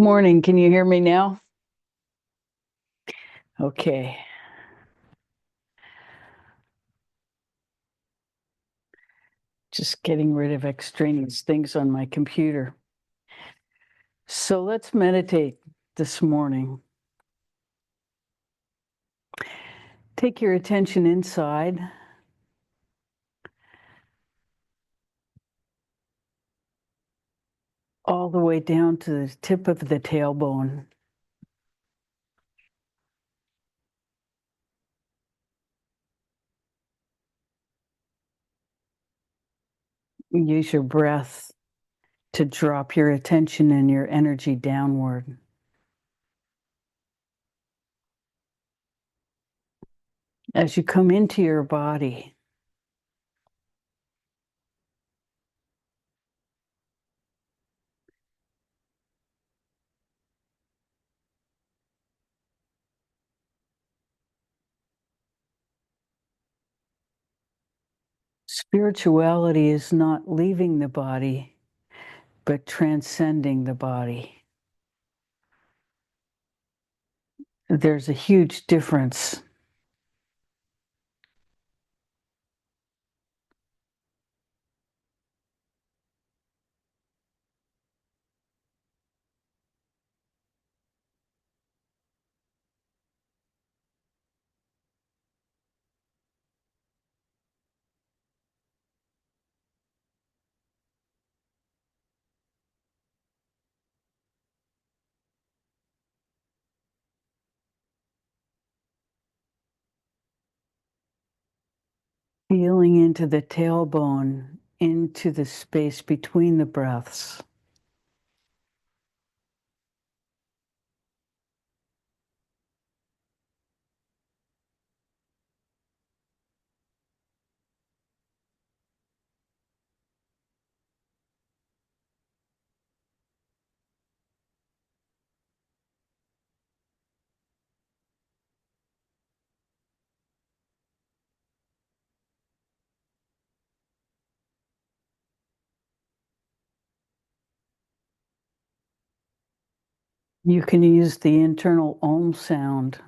Morning. Can you hear me now? Okay. Just getting rid of extraneous things on my computer. So let's meditate this morning. Take your attention inside. All the way down to the tip of the tailbone. Use your breath to drop your attention and your energy downward. As you come into your body, spirituality is not leaving the body, but transcending the body. There's a huge difference. Feeling into the tailbone, into the space between the breaths. You can use the internal Om sound.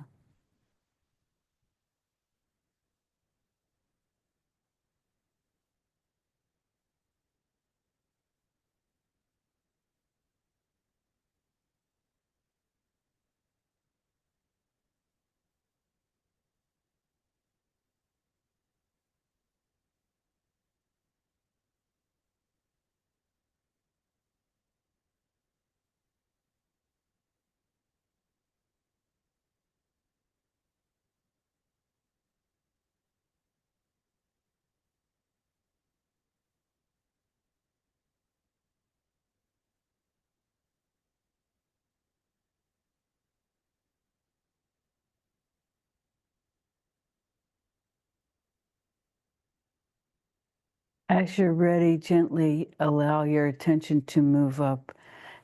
As you're ready, gently allow your attention to move up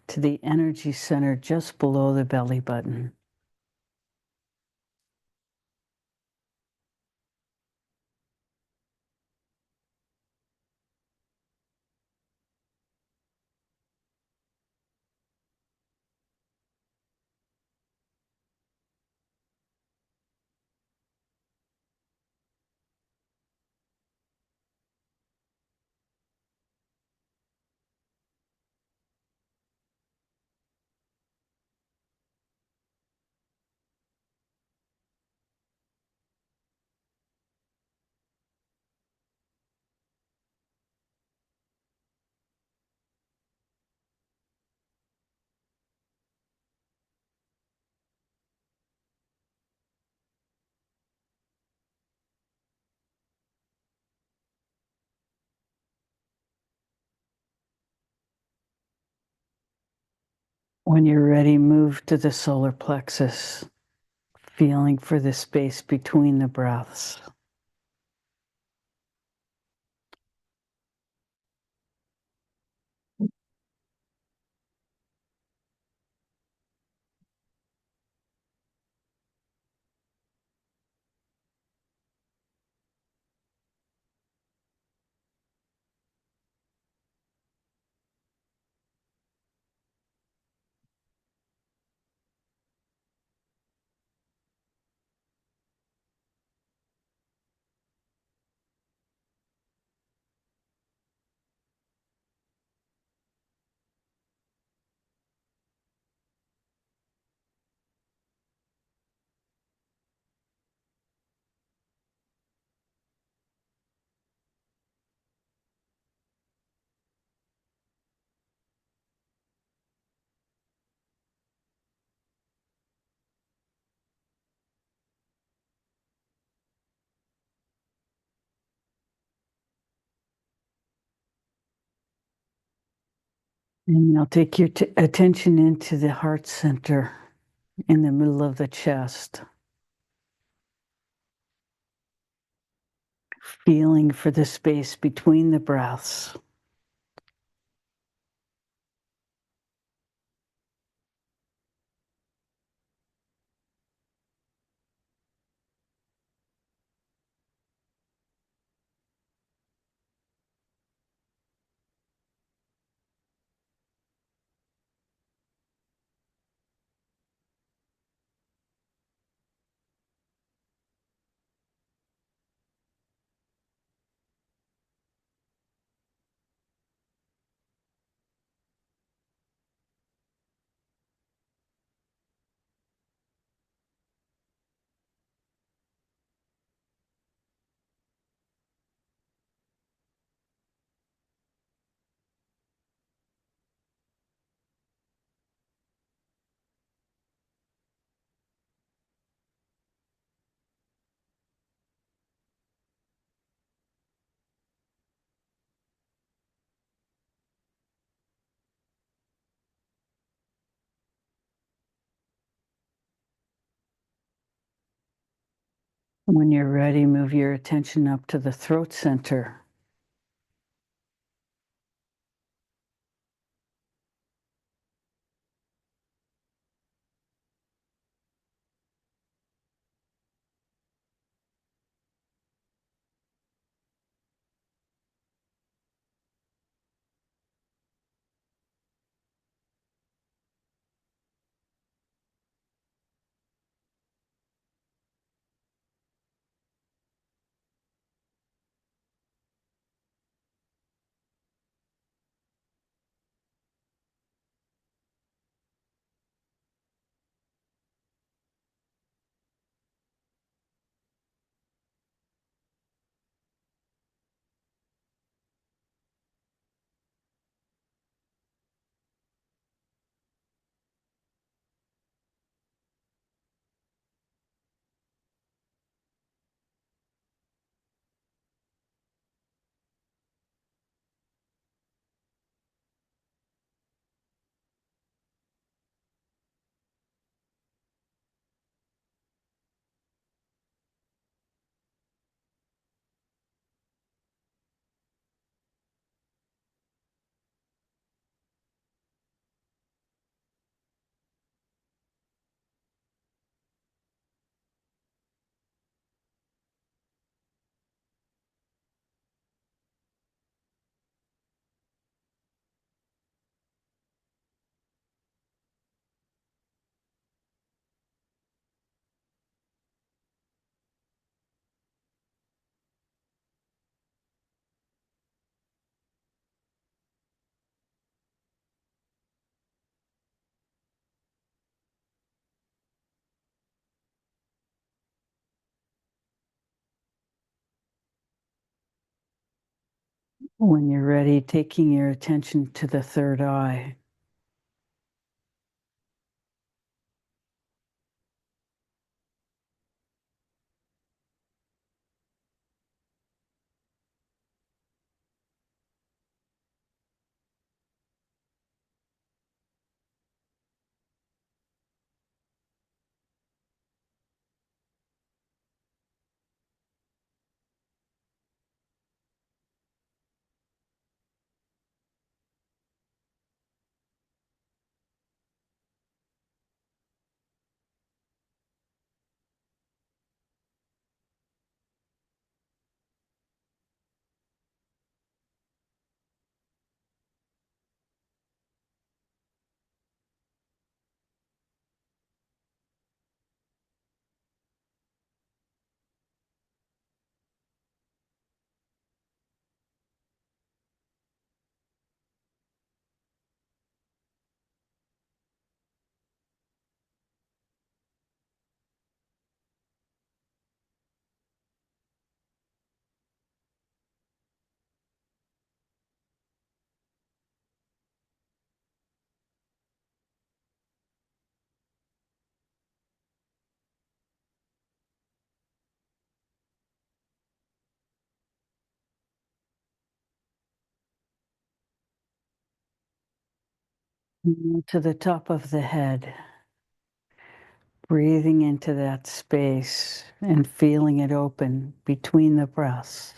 to the energy center just below the belly button. When you're ready, move to the solar plexus, feeling for the space between the breaths. And now take your attention into the heart center in the middle of the chest, feeling for the space between the breaths. When you're ready, move your attention up to the throat center. When you're ready, taking your attention to the third eye. To the top of the head, breathing into that space and feeling it open between the breaths.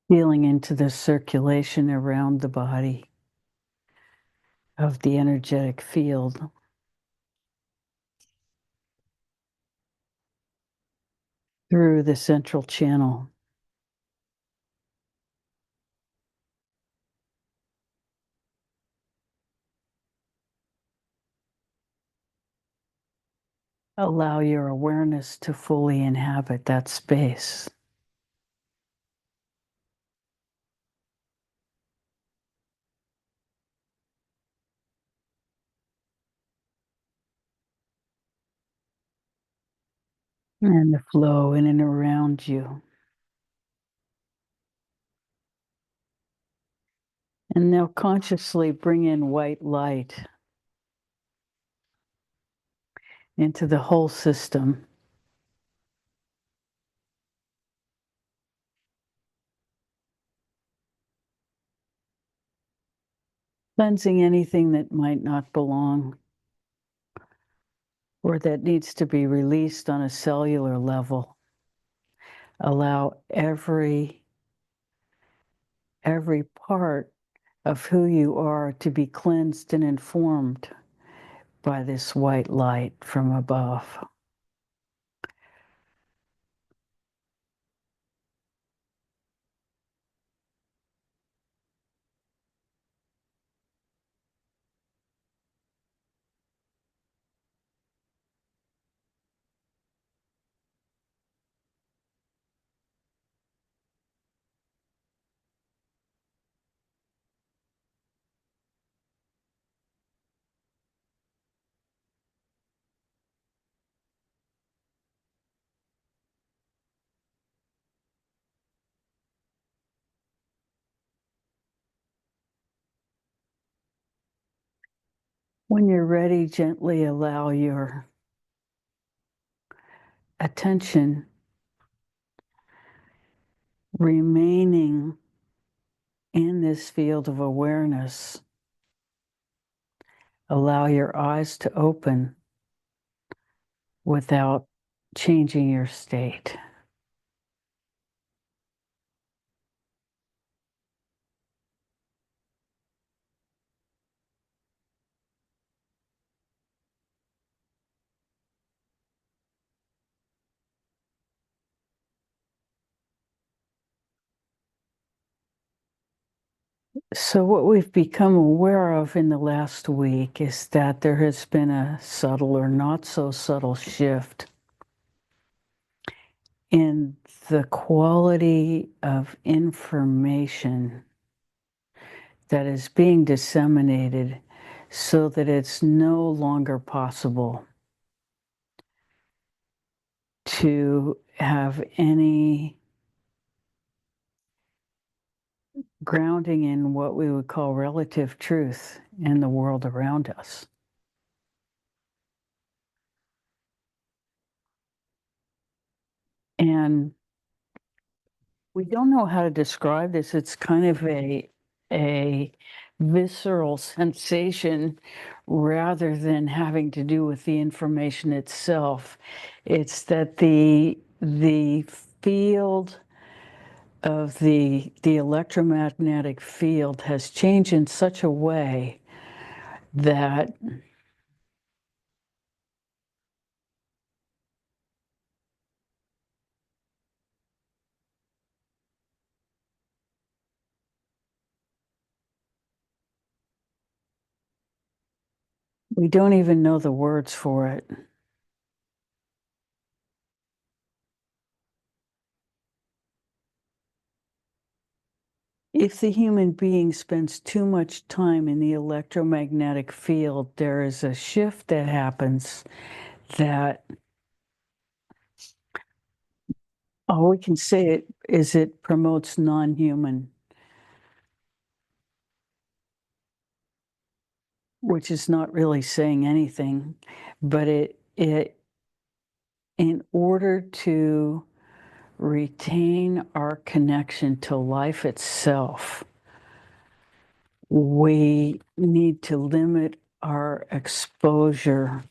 Feeling into the circulation around the body of the energetic field. Through the central channel. Allow your awareness to fully inhabit that space. And the flow in and around you. And now consciously bring in white light into the whole system. Cleansing anything that might not belong or that needs to be released on a cellular level. Allow every part of who you are to be cleansed and informed by this white light from above. When you're ready, gently allow your attention remaining in this field of awareness. Allow your eyes to open without changing your state. So, what we've become aware of in the last week is that there has been a subtle or not so subtle shift in the quality of information that is being disseminated so that it's no longer possible to have any grounding in what we would call relative truth in the world around us. And we don't know how to describe this. It's kind of a visceral sensation rather than having to do with the information itself. It's that the field of the electromagnetic field has changed in such a way that we don't even know the words for it. If the human being spends too much time in the electromagnetic field, there is a shift that happens that all we can say it is it promotes non-human, which is not really saying anything, but it in order to retain our connection to life itself, we need to limit our exposure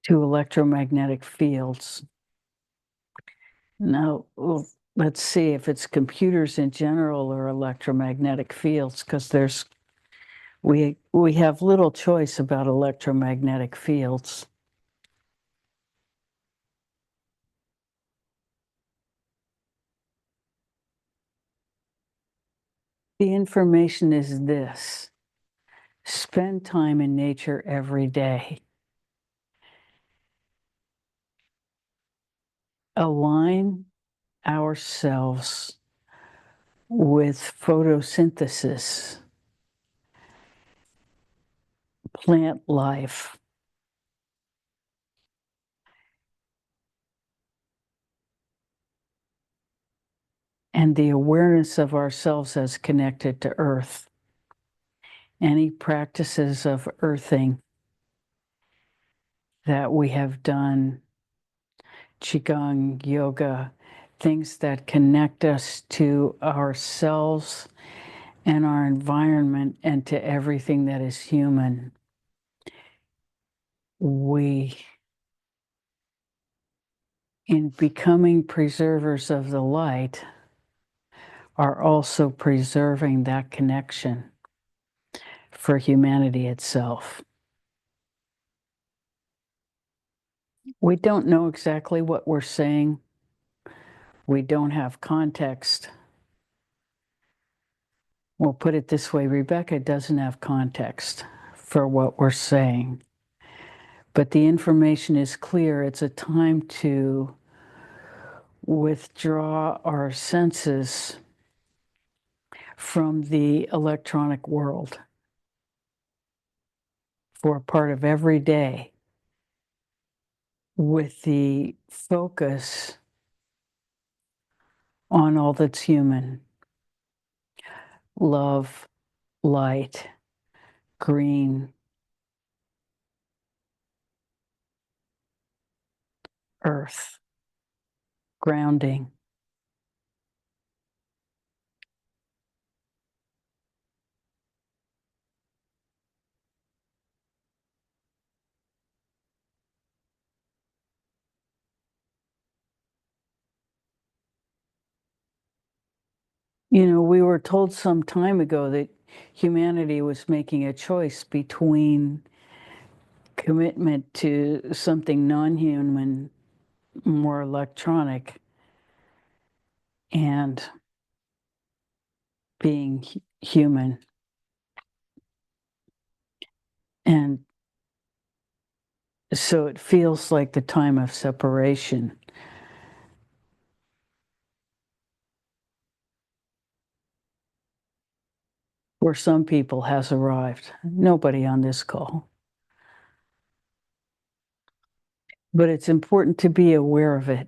to electromagnetic fields. Now, let's see if it's computers in general or electromagnetic fields, because we have little choice about electromagnetic fields. The information is this: spend time in nature every day. Align ourselves with photosynthesis, plant life, and the awareness of ourselves as connected to Earth. Any practices of earthing that we have done, Qigong, yoga, things that connect us to ourselves and our environment and to everything that is human. We, in becoming preservers of the light, are also preserving that connection for humanity itself. We don't know exactly what we're saying. We don't have context. We'll put it this way, Rebecca doesn't have context for what we're saying. But the information is clear. It's a time to withdraw our senses from the electronic world for a part of every day with the focus on all that's human: love, light, green, earth, grounding. You know, we were told some time ago that humanity was making a choice between commitment to something non-human more electronic and being human. And so it feels like the time of separation. For some people has arrived. Nobody on this call. But it's important to be aware of it.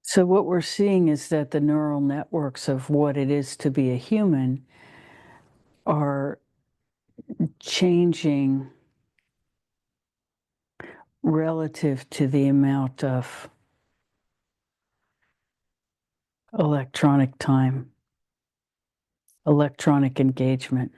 So what we're seeing is that the neural networks of what it is to be a human are changing relative to the amount of electronic time, electronic engagement.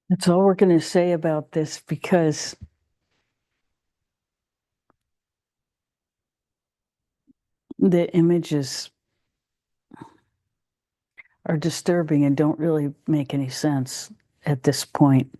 That's all we're going to say about this, because the images are disturbing and don't really make any sense at this point.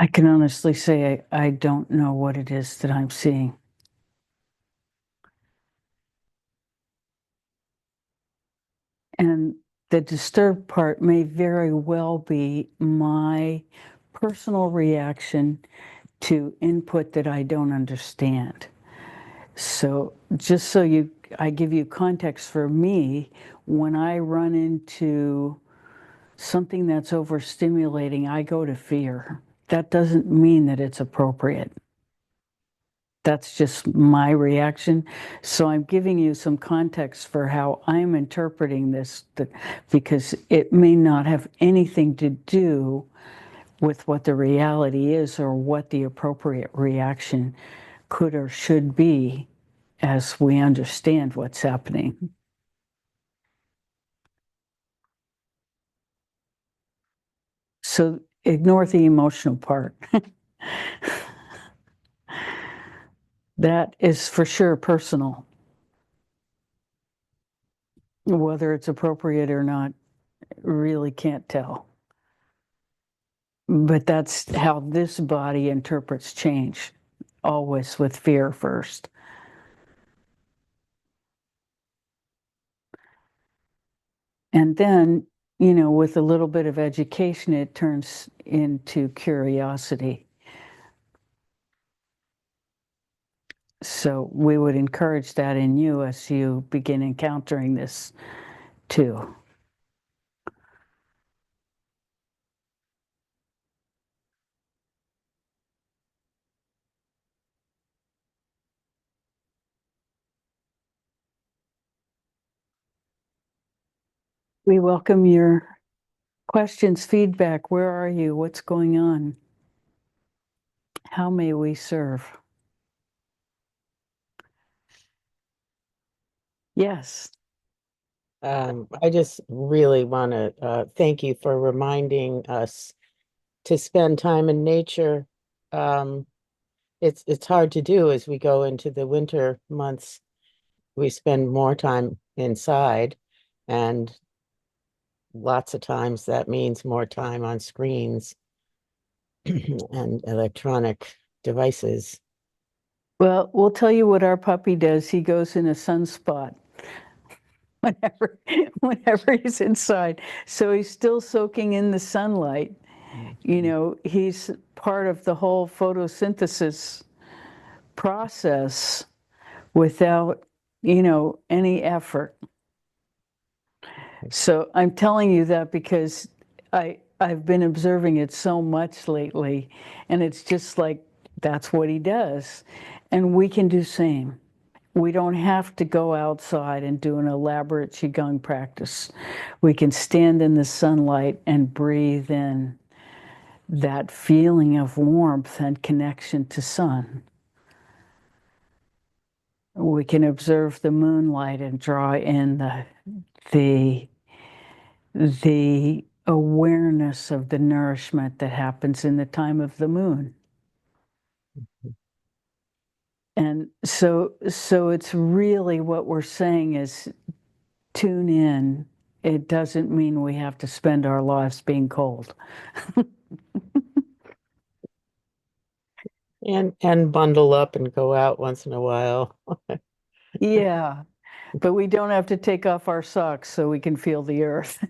I can honestly say I don't know what it is that I'm seeing. And the disturbed part may very well be my personal reaction to input that I don't understand. So just so I give you context for me, when I run into something that's overstimulating, I go to fear. That doesn't mean that it's appropriate. That's just my reaction. So I'm giving you some context for how I'm interpreting this, because it may not have anything to do with what the reality is or what the appropriate reaction could or should be as we understand what's happening. So ignore the emotional part. That is for sure personal. Whether it's appropriate or not, really can't tell. But that's how this body interprets change, always with fear first. And then, with a little bit of education, it turns into curiosity. So we would encourage that in you as you begin encountering this too. We welcome your questions, feedback. Where are you? What's going on? How may we serve? Yes. I just really want to thank you for reminding us to spend time in nature. Um, it's hard to do as we go into the winter months. We spend more time inside, and lots of times that means more time on screens and electronic devices. Well, we'll tell you what our puppy does. He goes in a sunspot whenever whenever he's inside. So he's still soaking in the sunlight. You Mhm. know, he's part of the whole photosynthesis process without, any effort. So I'm telling you that because I've been observing it so much lately, and it's just like that's what he does. And we can do same. We don't have to go outside and do an elaborate qigong practice. We can stand in the sunlight and breathe in that feeling of warmth and connection to sun. We can observe the moonlight and draw in the the awareness of the nourishment that happens in the time of the moon. And so it's really what we're saying is tune in. It doesn't mean we have to spend our lives being cold. And bundle up and go out once in a while. Yeah, but we don't have to take off our socks so we can feel the earth.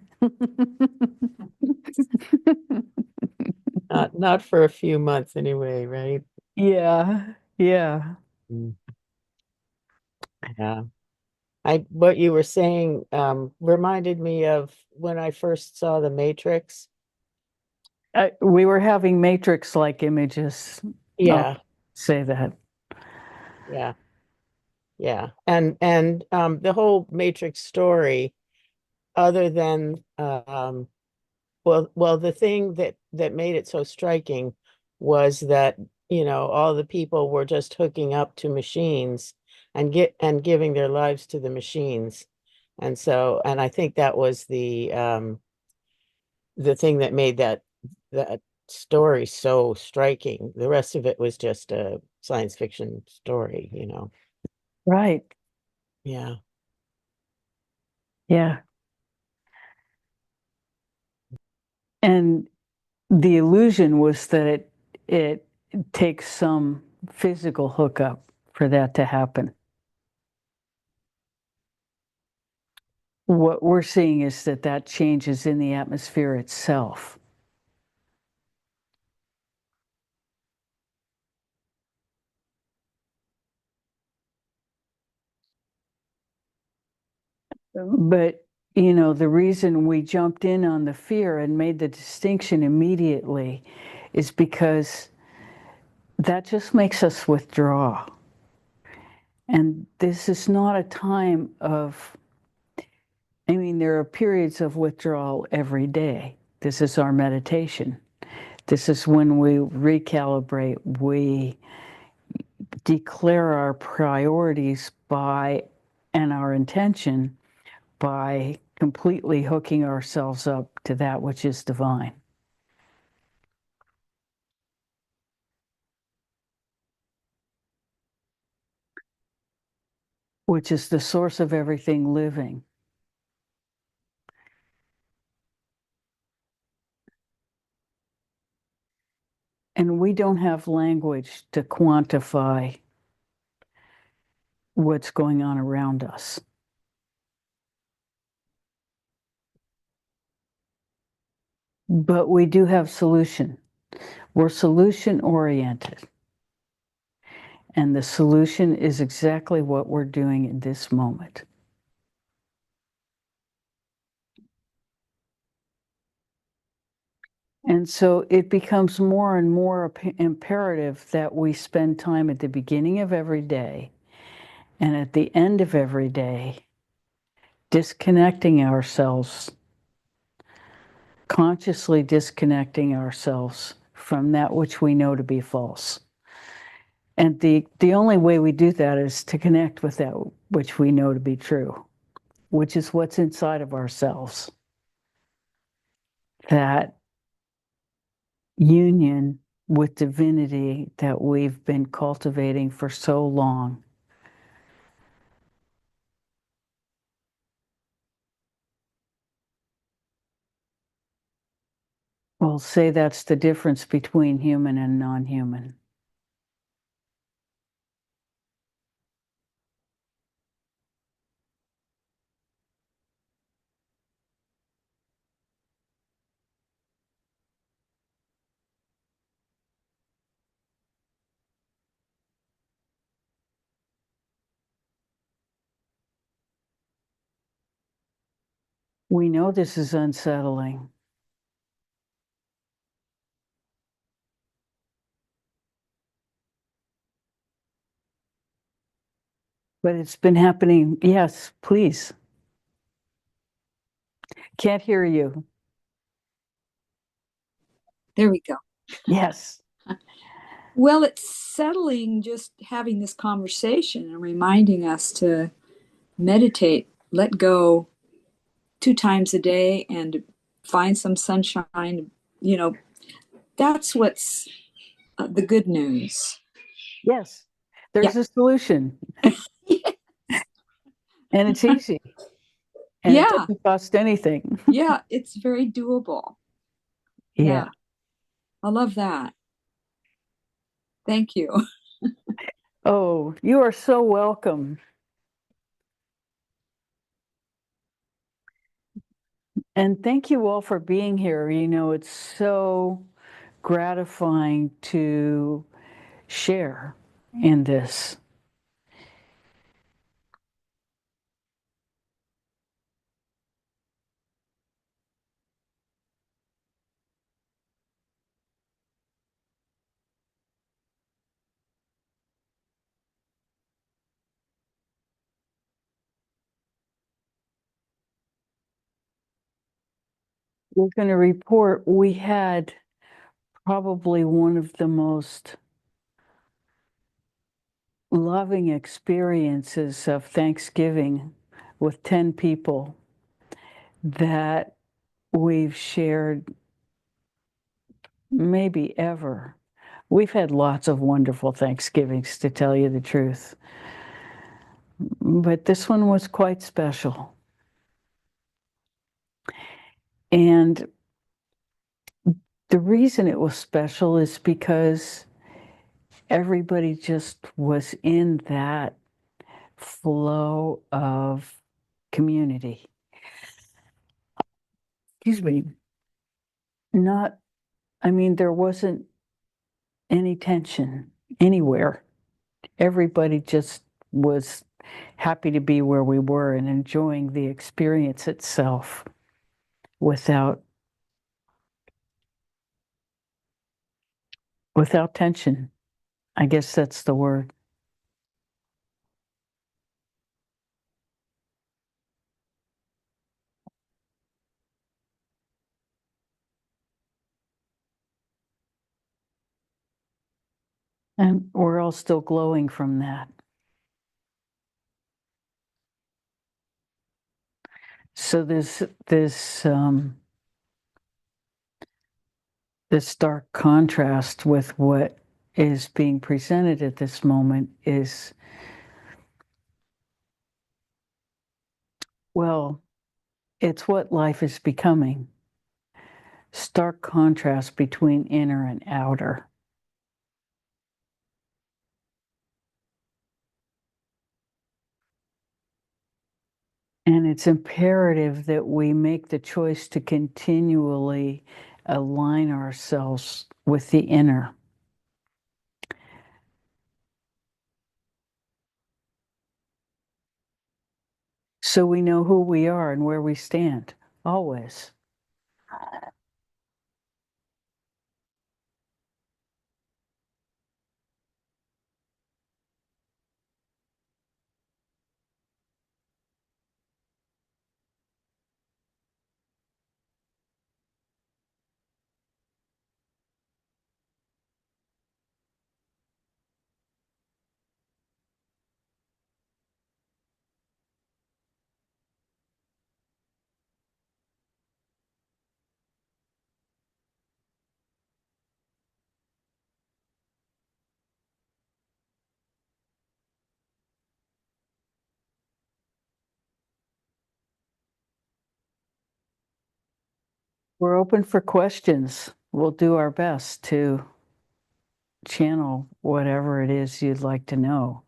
Not for a few months anyway, right? Yeah, yeah. Mm. Yeah. I what you were saying reminded me of when I first saw The Matrix. We were having matrix-like images. I'll Yeah, say that. yeah, yeah. And the whole Matrix story, other than the thing that made it so striking was that, all the people were just hooking up to machines and giving their lives to the machines. And I think that was the thing that made that story so striking. The rest of it was just a science fiction story. Right. Yeah. Yeah. And the illusion was that it takes some physical hookup for that to happen. What we're seeing is that that changes in the atmosphere itself. But, the reason we jumped in on the fear and made the distinction immediately is because that just makes us withdraw. And this is not a time of, I mean, there are periods of withdrawal every day. This is our meditation. This is when we recalibrate, we declare our priorities by and our intention by completely hooking ourselves up to that which is divine, which is the source of everything living. And we don't have language to quantify what's going on around us. But we do have solution. We're solution oriented. And the solution is exactly what we're doing in this moment. And so it becomes more and more imperative that we spend time at the beginning of every day and at the end of every day disconnecting ourselves, consciously disconnecting ourselves from that which we know to be false. And the only way we do that is to connect with that which we know to be true. which is what's inside of ourselves. That union with divinity that we've been cultivating for so long. We'll say that's the difference between human and non-human. We know this is unsettling. But it's been happening. Yes, please. Can't hear you. There we go. Yes. Well, it's settling just having this conversation and reminding us to meditate, let go 2 times a day and find some sunshine. You know, that's what's the good news. Yes. Yeah. There's a solution. And it's easy. And it Yeah. doesn't cost anything. Yeah. It's very doable. Yeah. Yeah. I love that. Thank you. Oh, you are so welcome. And thank you all for being here. You know, it's so gratifying to share in this. We're going to report we had probably one of the most loving experiences of Thanksgiving with 10 people that we've shared maybe ever. We've had lots of wonderful Thanksgivings, to tell you the truth. But this one was quite special. And the reason it was special is because everybody just was in that flow of community. Excuse me. Not, I mean, there wasn't any tension anywhere. Everybody just was happy to be where we were and enjoying the experience itself without tension. I guess that's the word. And we're all still glowing from that. So this stark contrast with what is being presented at this moment is, well, it's what life is becoming. Stark contrast between inner and outer. And it's imperative that we make the choice to continually align ourselves with the inner. So we know who we are and where we stand, always. We're open for questions. We'll do our best to channel whatever it is you'd like to know.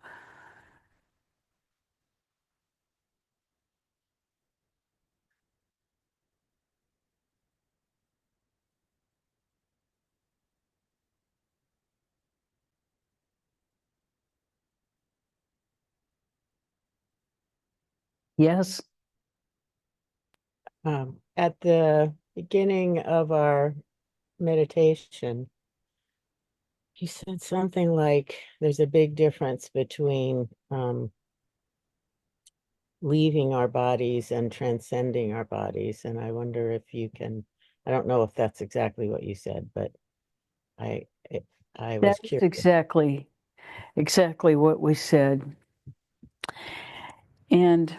Yes. At the beginning of our meditation, you said something like there's a big difference between leaving our bodies and transcending our bodies. And I wonder if you can, I don't know if that's exactly what you said, but I it, I was That's curious. exactly what we said. And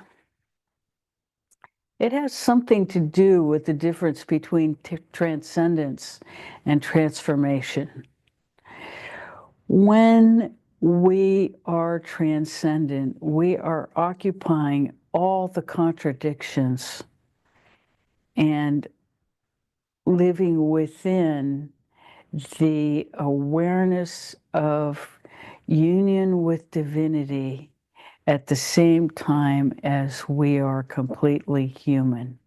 it has something to do with the difference between transcendence and transformation. When we are transcendent, we are occupying all the contradictions and living within the awareness of union with divinity at the same time as we are completely human.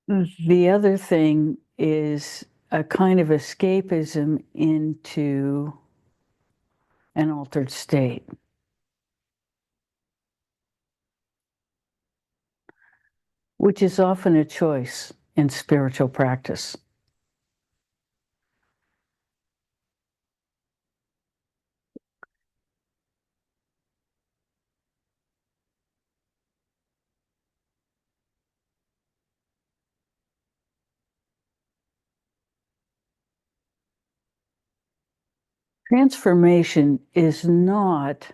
The other thing is a kind of escapism into an altered state, which is often a choice in spiritual practice. Transformation is not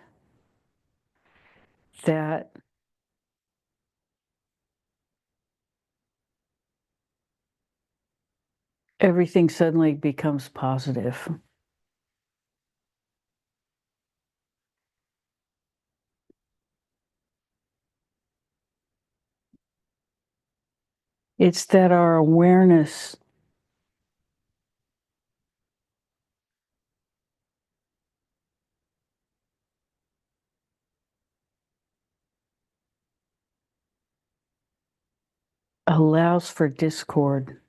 that everything suddenly becomes positive. It's that our awareness allows for discord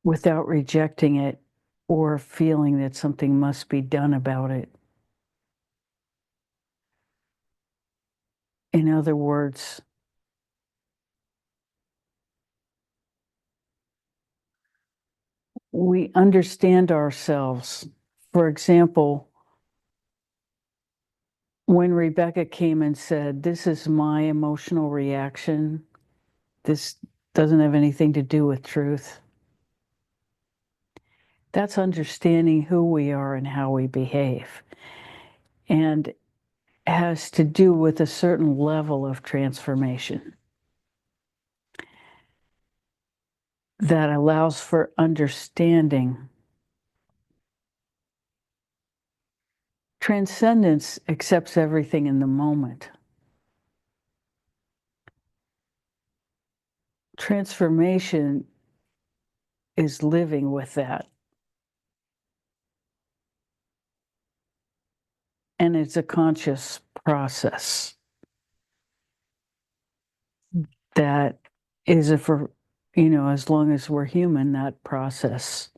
without rejecting it or feeling that something must be done about it. In other words, we understand ourselves. For example, when Rebecca came and said, "This is my emotional reaction, this doesn't have anything to do with truth," that's understanding who we are and how we behave, and has to do with a certain level of transformation that allows for understanding. Transcendence accepts everything in the moment. Transformation is living with that. And it's a conscious process that is, if we're, as long as we're human, that process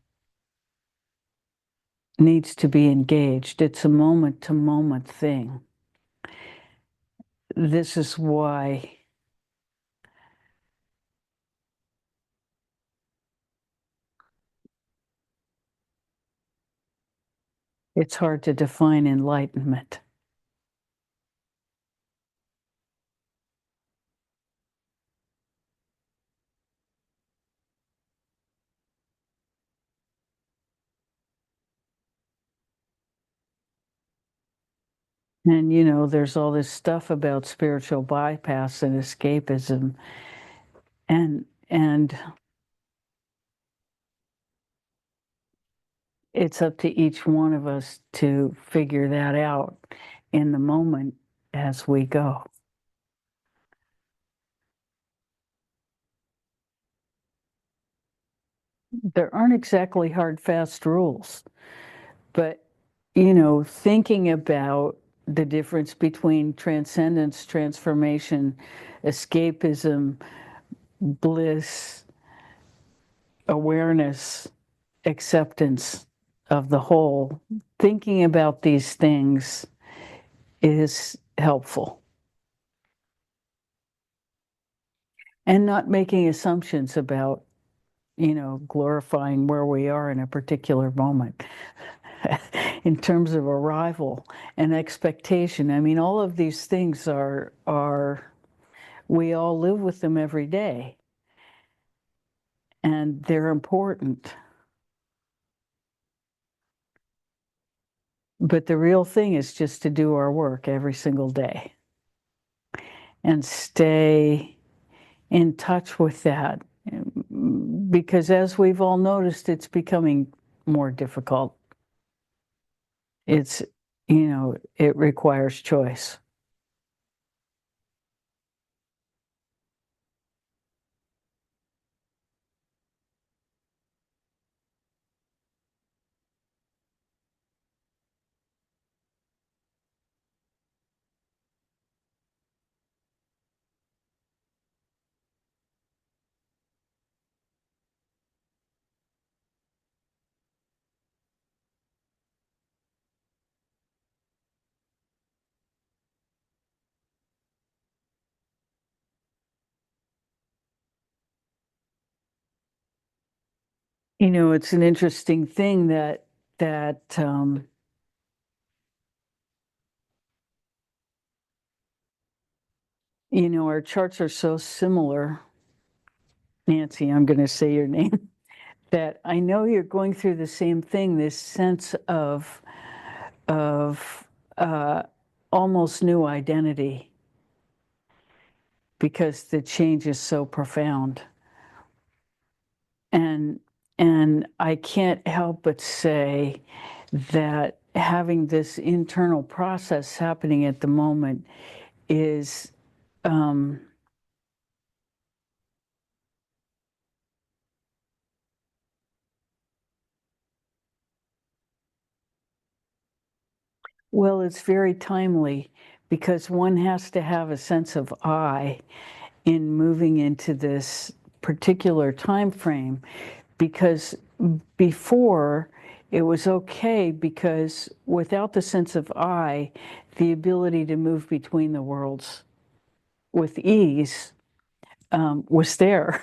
needs to be engaged. It's a moment to moment thing. This is why it's hard to define enlightenment. And, there's all this stuff about spiritual bypass and escapism. And and it's up to each one of us to figure that out in the moment as we go. There aren't exactly hard, fast rules, but, thinking about the difference between transcendence, transformation, escapism, bliss, awareness, acceptance of the whole, thinking about these things is helpful. And not making assumptions about, glorifying where we are in a particular moment. In terms of arrival and expectation. I mean, all of these things are we all live with them every day, and they're important. But the real thing is just to do our work every single day and stay in touch with that. Because as we've all noticed, it's becoming more difficult. It's, it requires choice. It's an interesting thing that our charts are so similar. Nancy, I'm going to say your name. That I know you're going through the same thing. This sense of uh, almost new identity, because the change is so profound. And I can't help but say that having this internal process happening at the moment is well, it's very timely, because one has to have a sense of I in moving into this particular time frame, because before it was okay, because without the sense of I, the ability to move between the worlds with ease was there.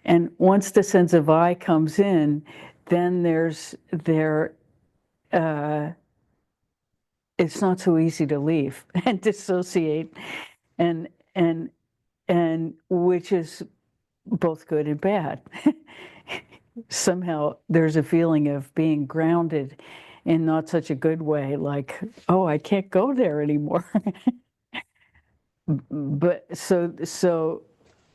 And once the sense of I comes in, then it's not so easy to leave and dissociate, and and and which is both good and bad. Somehow there's a feeling of being grounded in not such a good way, like, oh, I can't go there anymore. But so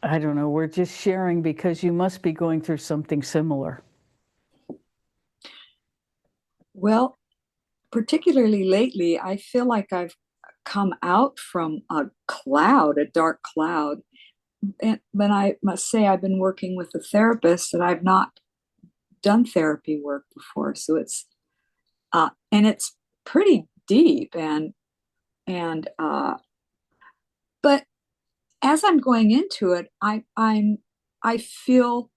I don't know, we're just sharing because you must be going through something similar. Well, particularly lately, I feel like I've come out from a cloud, a dark cloud. But I must say, I've been working with a therapist that I've not done therapy work before. So and it's pretty deep, and but as I'm going into it, I feel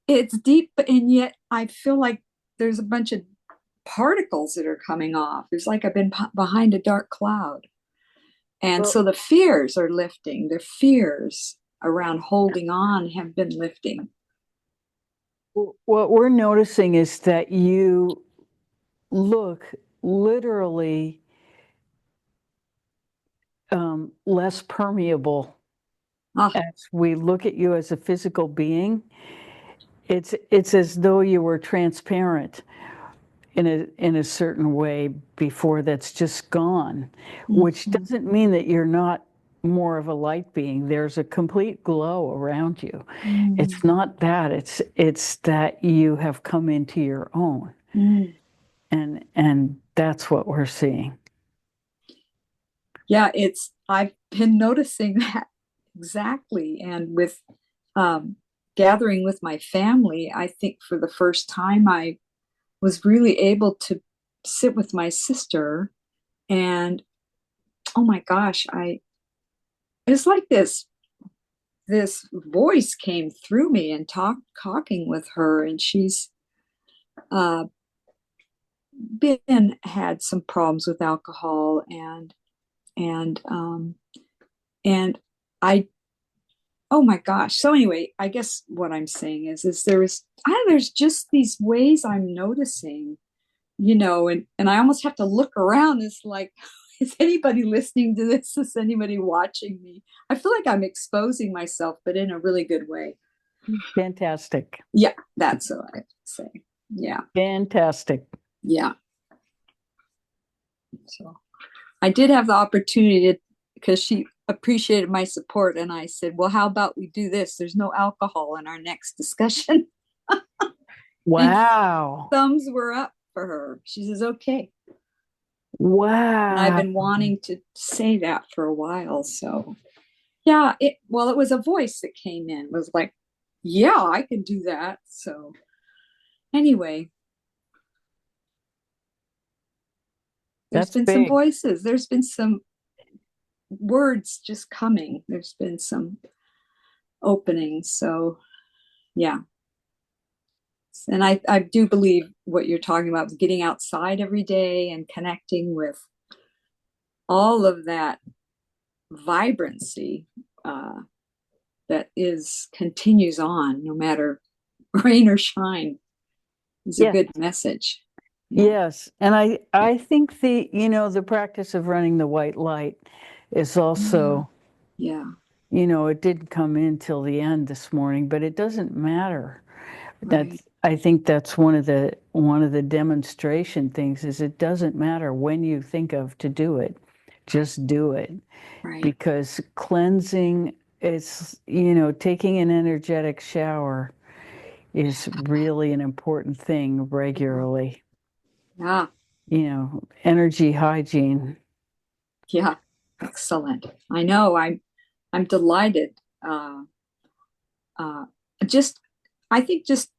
it's deep, and yet I feel like there's a bunch of particles that are coming off. It's like I've been behind a dark cloud. And Well, so the fears are lifting. The fears around holding on have been lifting. what we're noticing is that you look literally less permeable Ah, as we look at you as a physical being. It's as though you were transparent in a certain way before, that's just gone, which mhm. doesn't mean that you're not more of a light being. There's a complete glow around you. Mm. It's not that, it's that you have come into your own. Mm. And that's what we're seeing. Yeah, I've been noticing that exactly. And with gathering with my family, I think for the first time I was really able to sit with my sister, and oh my gosh, it's like this voice came through me and talking with her, and she's uh been had some problems with alcohol, and and I oh my gosh. So anyway, I guess what I'm saying is there's just these ways I'm noticing, and I almost have to look around. It's like, is anybody listening to this? Is anybody watching me? I feel like I'm exposing myself, but in a really good way. Fantastic. Yeah, that's what I say. Yeah, Fantastic. yeah. So I did have the opportunity to, because she appreciated my support, and I said, well, how about we do this? There's no alcohol in our next discussion. Wow. Thumbs were up for her. She says, okay. And I've Wow. been wanting to say that for a while. So yeah, it was a voice that came in. It was like, yeah, I can do that. So anyway, there's That's been some big. voices. There's been some words just coming. There's been some openings. So yeah. And I do believe what you're talking about is getting outside every day and connecting with all of that vibrancy that continues on no matter rain or shine is a Yes. good message. Yeah. Yes. And I think the practice of running the white light is also, Yeah. it didn't come in till the end this morning, but it doesn't matter. Right. I think that's one of the demonstration things is it doesn't matter when you think of to do it, just do it. Right. Because cleansing is, taking an energetic shower is really an important thing regularly. Yeah. Energy hygiene. Yeah. Excellent. I know. I'm delighted. Uh, just I think just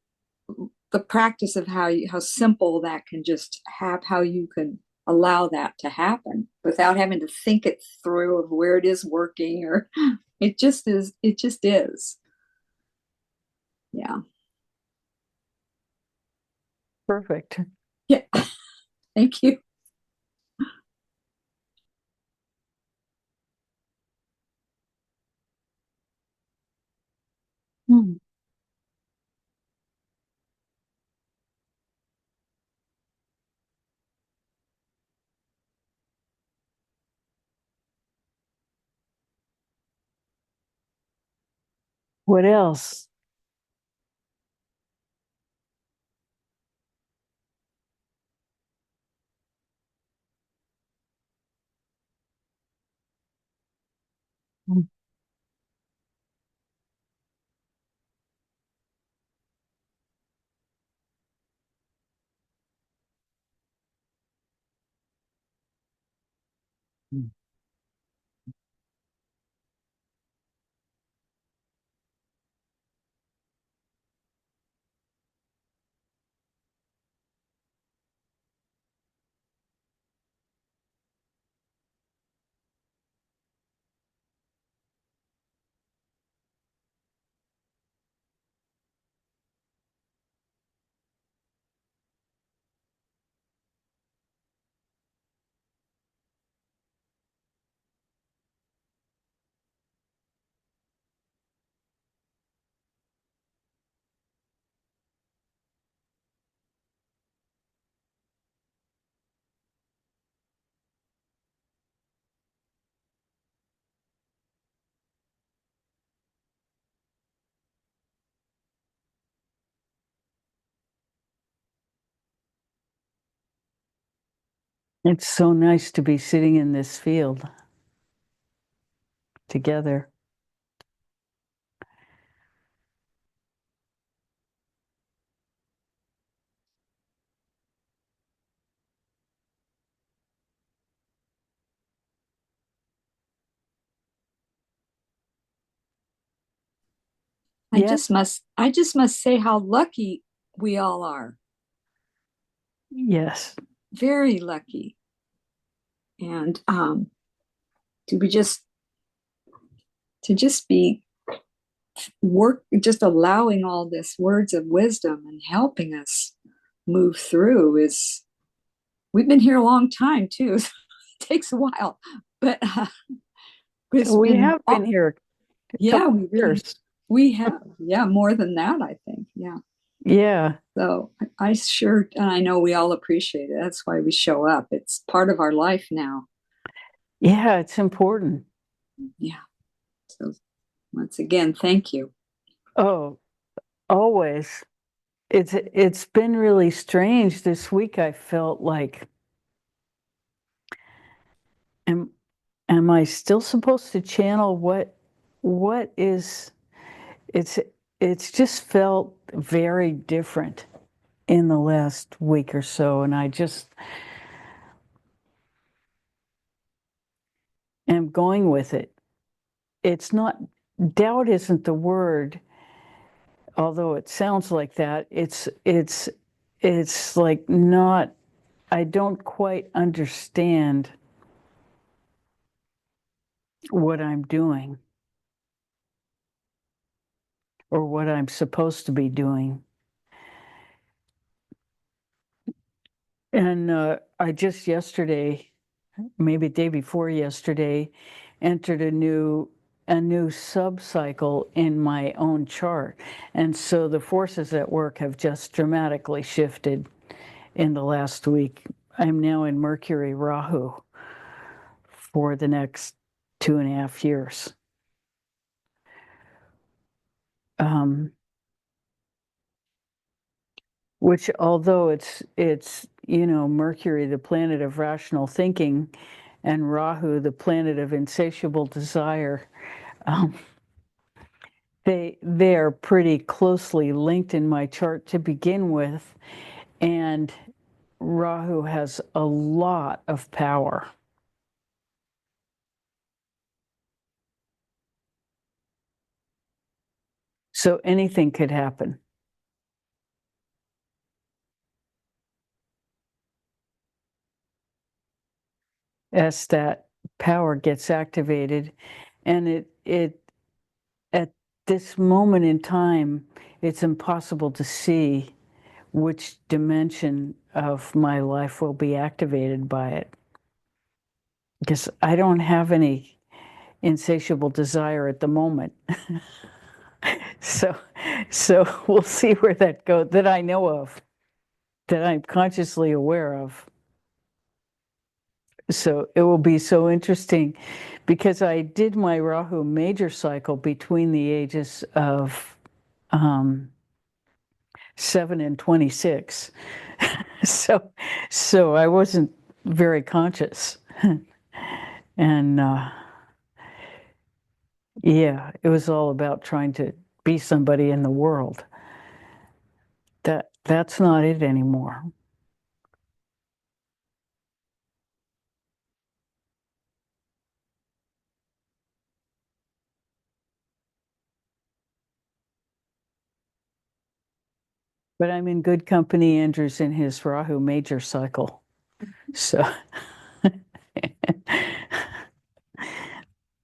the practice of how simple that can just have, how you can allow that to happen without having to think it through of where it is working, or it just is. Yeah. Perfect. Yeah. Thank you. Hmm. What else? Hmm. It's so nice to be sitting in this field. together. I Yeah. just must say how lucky we all are. Yes. Very lucky. And to be to just be just allowing all this words of wisdom and helping us move through is, we've been here a long time too. So it takes a while, but it's We been, have been here a yeah, couple of years. we have, yeah, more than that, I think. Yeah. Yeah. So I sure, and I know we all appreciate it. That's why we show up. It's part of our life now. Yeah, it's important. Yeah. So once again, thank you. Oh, always. It's been really strange this week. I felt like, am am I still supposed to channel what is it's it's just felt very different in the last week or so, and I just am going with it. It's not, doubt isn't the word, although it sounds like that. It's like not, I don't quite understand what I'm doing or what I'm supposed to be doing. And I just yesterday, maybe day before yesterday, entered a new sub-cycle in my own chart. And so the forces at work have just dramatically shifted in the last week. I'm now in Mercury Rahu for the next 2.5 years. Which, although it's Mercury, the planet of rational thinking, and Rahu, the planet of insatiable desire, um, they're pretty closely linked in my chart to begin with, and Rahu has a lot of power. So anything could happen as that power gets activated, and it at this moment in time, it's impossible to see which dimension of my life will be activated by it, because I don't have any insatiable desire at the moment. so we'll see where that goes, that I know of, that I'm consciously aware of. So it will be so interesting, because I did my Rahu major cycle between the ages of 7 and 26. so I wasn't very conscious. And yeah, it was all about trying to be somebody in the world. That's not it anymore. But I'm in good company. Andrew's in his Rahu major cycle. So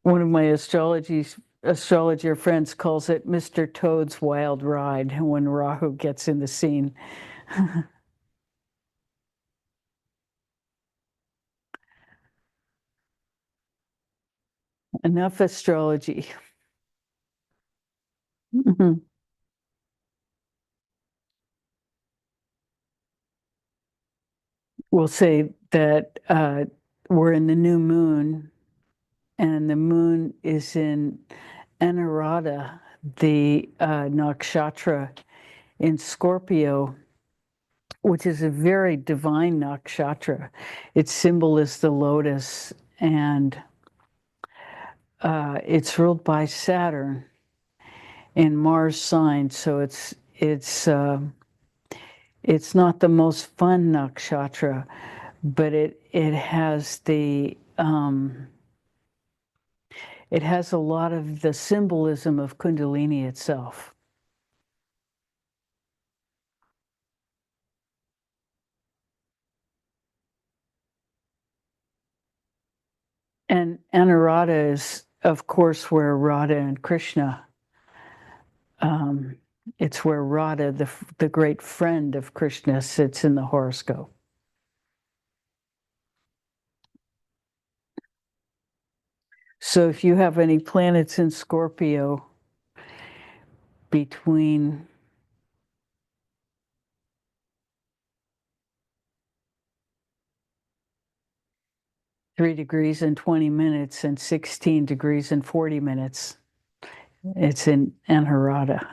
one of my astrologer friends calls it Mr. Toad's wild ride when Rahu gets in the scene. Enough astrology. We'll say that we're in the new moon, and the moon is in Anurada, the nakshatra in Scorpio, which is a very divine nakshatra. Its symbol is the lotus, and it's ruled by Saturn in Mars sign, so it's not the most fun nakshatra, but it has it has a lot of the symbolism of Kundalini itself. And Anuradha is, of course, where Radha and Krishna. It's where Radha, the great friend of Krishna, sits in the horoscope. So if you have any planets in Scorpio between three degrees and 20 minutes and 16 degrees and 40 minutes, it's in Anuradha.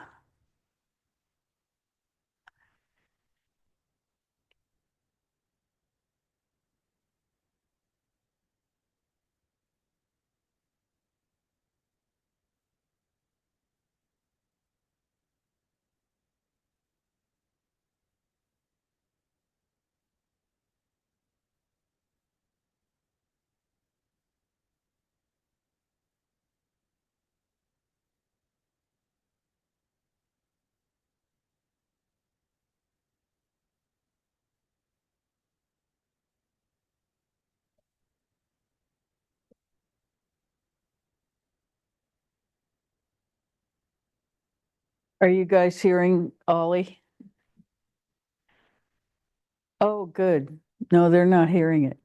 Are you guys hearing Ollie? Oh, good. No, they're not hearing it.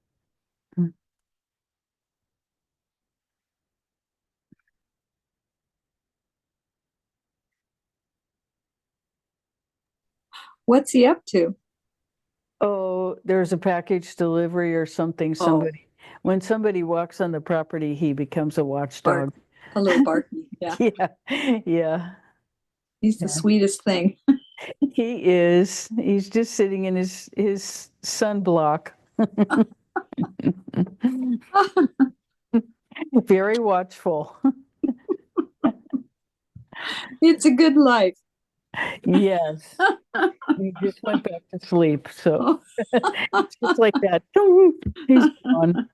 What's he up to? Oh, there's a package delivery or something. When somebody walks on the property, he becomes a watchdog. A little barky. Yeah. Yeah, yeah. He's the sweetest thing. He is. He's just sitting in his sunblock. Very watchful. It's a good life. Yes. He just went back to sleep. So it's just like that. He's gone.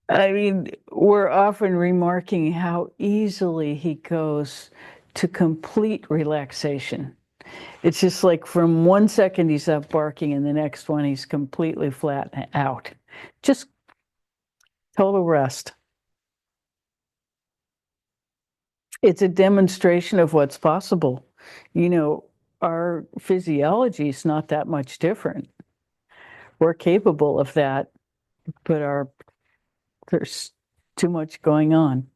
I mean, we're often remarking how easily he goes to complete relaxation. It's just like from 1 second he's up barking and the next one he's completely flat out. Just total rest. It's a demonstration of what's possible. You know, our physiology is not that much different. We're capable of that, but there's too much going on.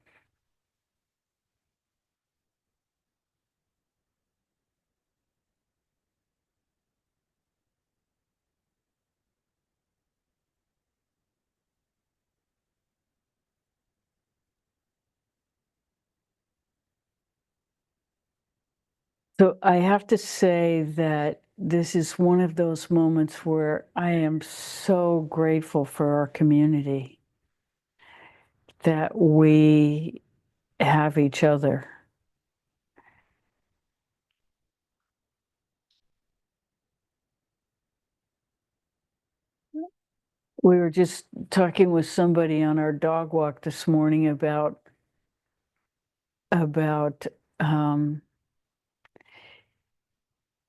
So I have to say that this is one of those moments where I am so grateful for our community that we have each other. We were just talking with somebody on our dog walk this morning about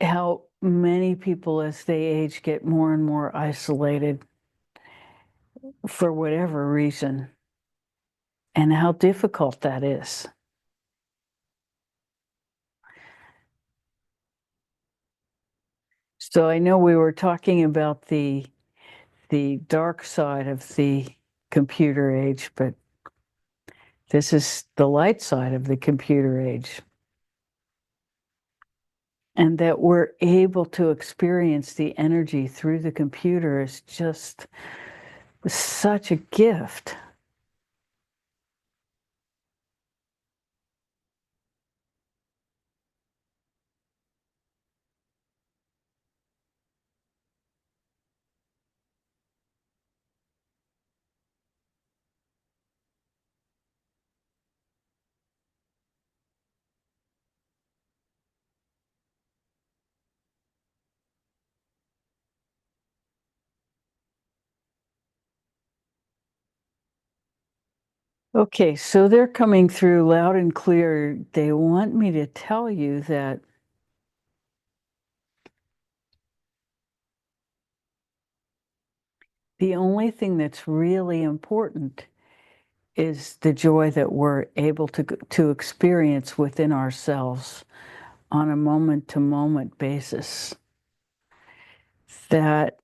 how many people as they age get more and more isolated for whatever reason, and how difficult that is. So I know we were talking about the dark side of the computer age, but this is the light side of the computer age. And that we're able to experience the energy through the computer is just such a gift. Okay, so they're coming through loud and clear. They want me to tell you that the only thing that's really important is the joy that we're able to experience within ourselves on a moment-to-moment basis. That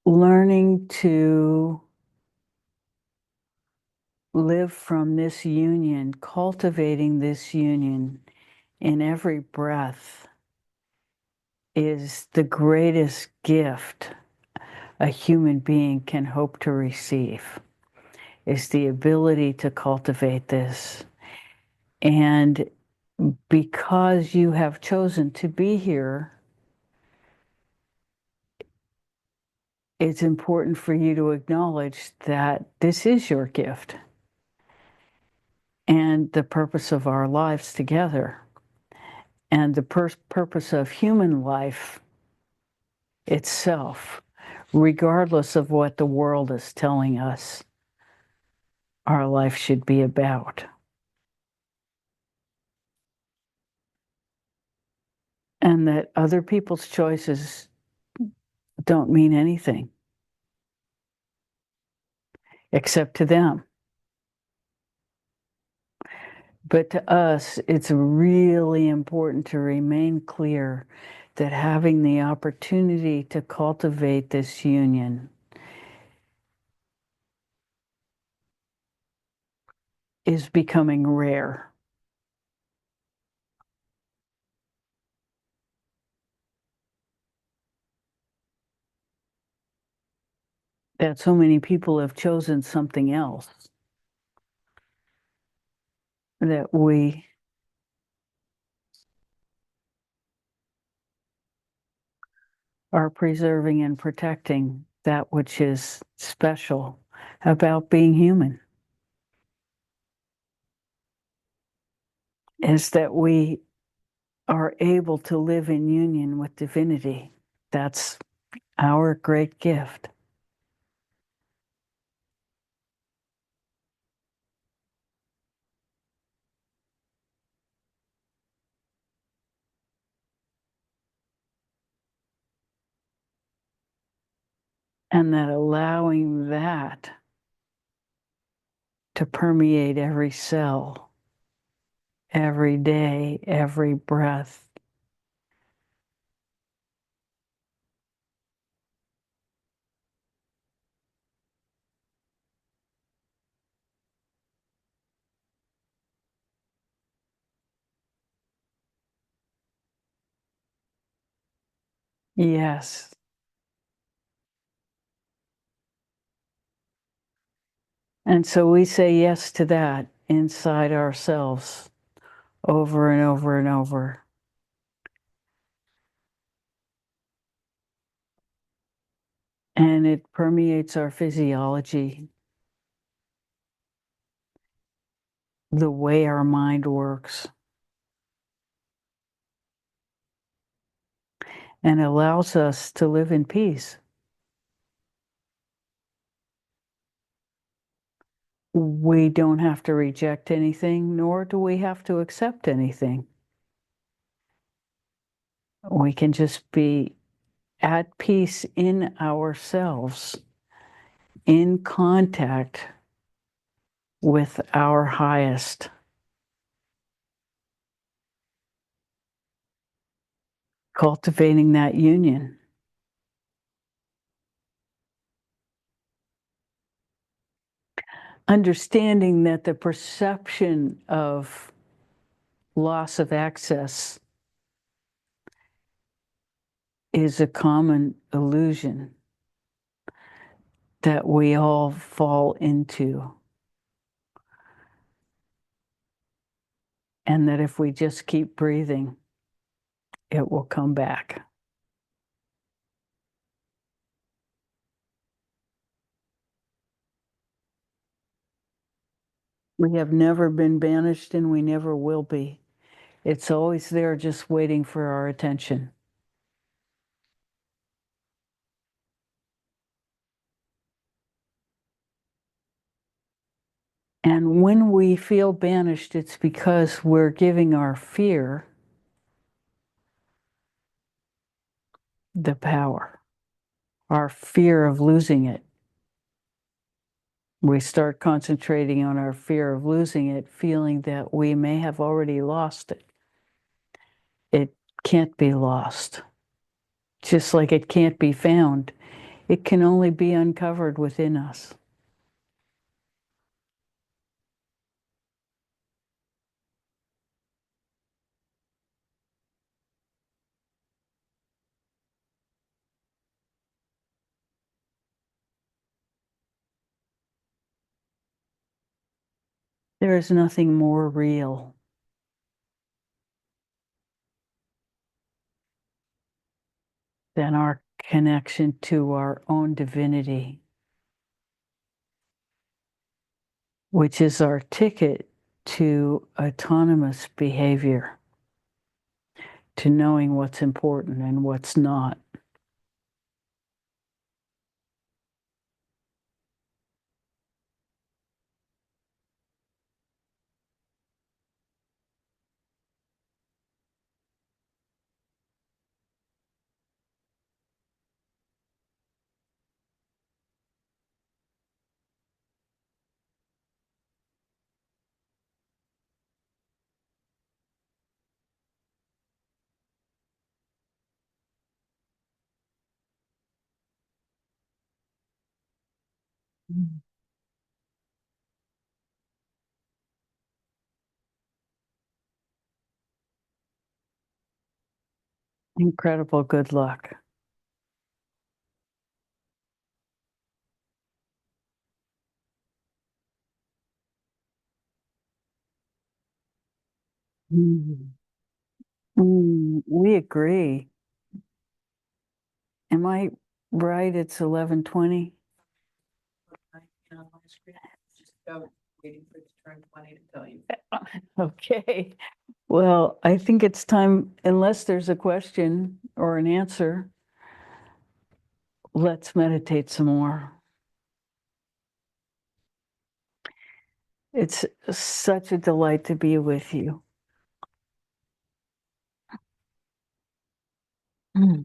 learning to live from this union, cultivating this union in every breath is the greatest gift a human being can hope to receive, is the ability to cultivate this. And because you have chosen to be here, it's important for you to acknowledge that this is your gift and the purpose of our lives together and the purpose of human life itself, regardless of what the world is telling us our life should be about. And that other people's choices don't mean anything except to them. But to us, it's really important to remain clear that having the opportunity to cultivate this union is becoming rare. That so many people have chosen something else, that we are preserving and protecting that which is special about being human, is that we are able to live in union with divinity. That's our great gift. And that allowing that to permeate every cell, every day, every breath. Yes. And so we say yes to that inside ourselves over and over and over. And it permeates our physiology, the way our mind works, and allows us to live in peace. We don't have to reject anything, nor do we have to accept anything. We can just be at peace in ourselves, in contact with our highest, cultivating that union. Understanding that the perception of loss of access is a common illusion that we all fall into. And that if we just keep breathing, it will come back. We have never been banished and we never will be. It's always there just waiting for our attention. And when we feel banished, it's because we're giving our fear the power, our fear of losing it. We start concentrating on our fear of losing it, feeling that we may have already lost it. It can't be lost. Just like it can't be found, it can only be uncovered within us. There is nothing more real than our connection to our own divinity, which is our ticket to autonomous behavior, to knowing what's important and what's not. Incredible good luck. Mm. We agree. Am I right? It's 11:20. Waiting for it to turn 20 to tell you. Okay. Well, I think it's time, unless there's a question or an answer, let's meditate some more. It's such a delight to be with you. Mm.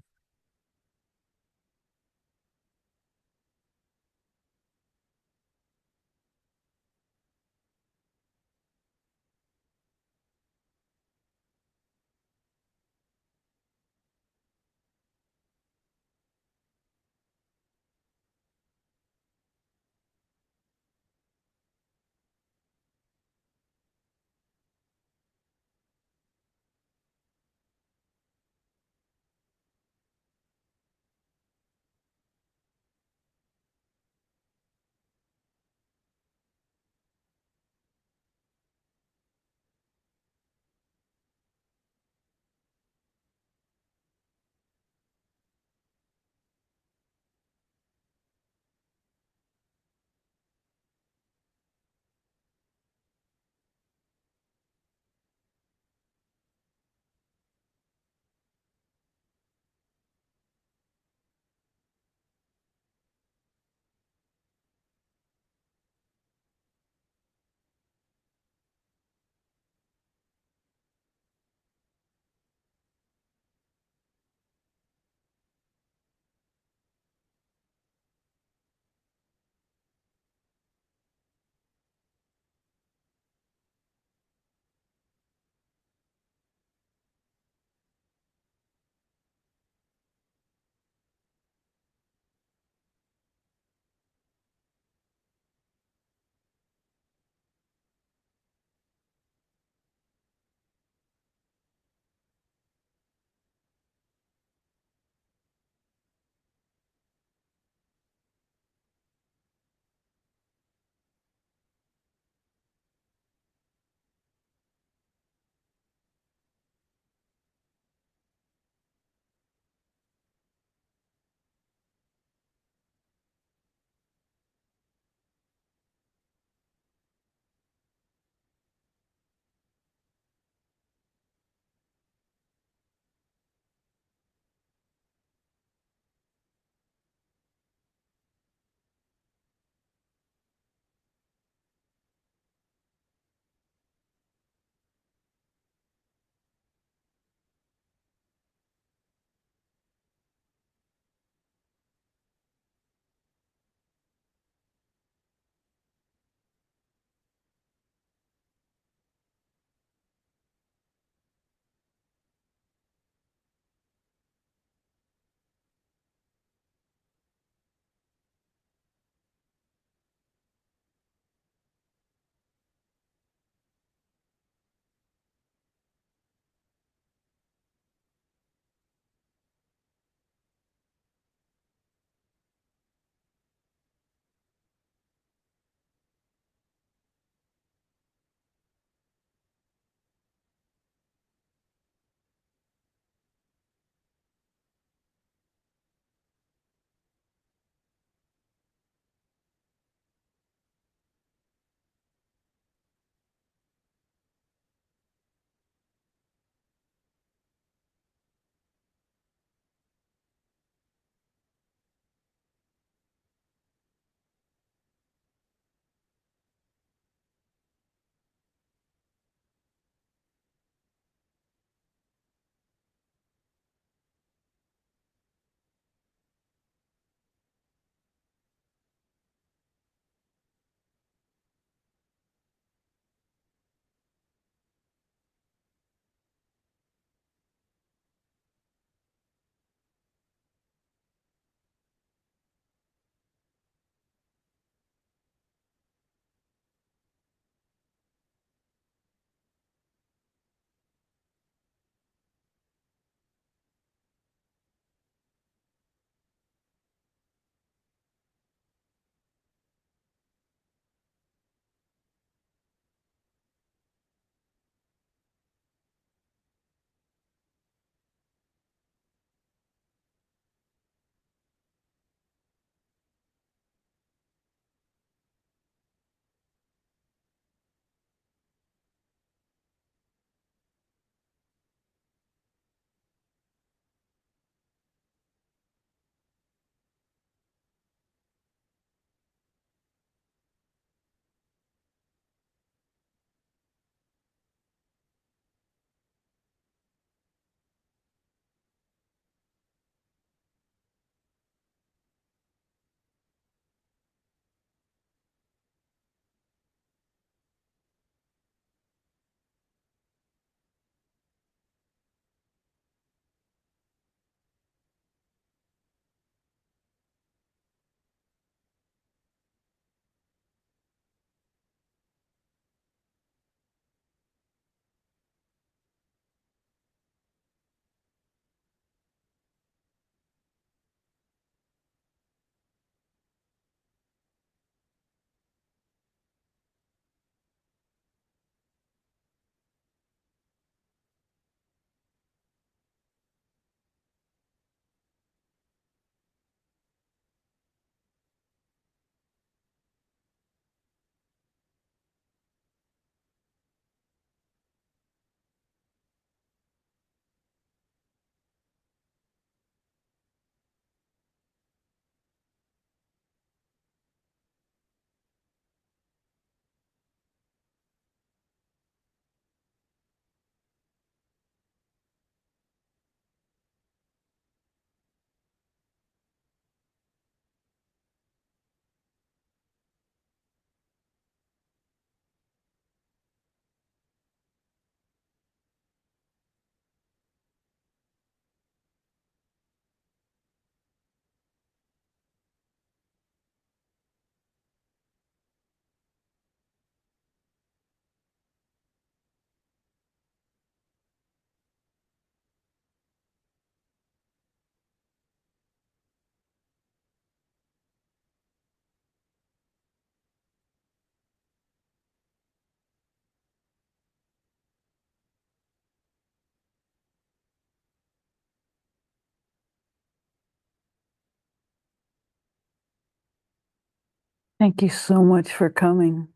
Thank you so much for coming.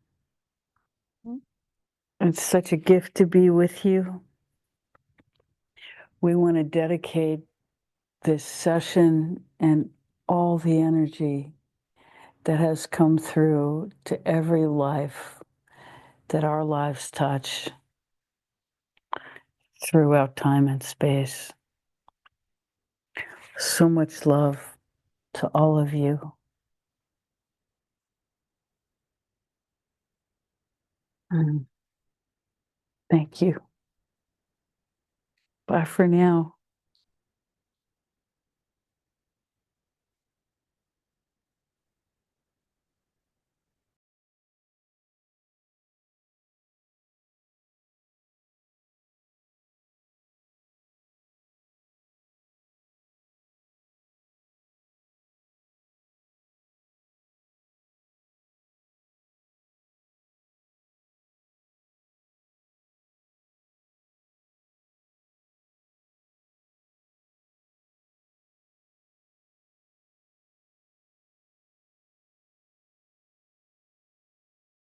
It's such a gift to be with you. We want to dedicate this session and all the energy that has come through to every life that our lives touch throughout time and space. So much love to all of you. Thank you. Bye for now.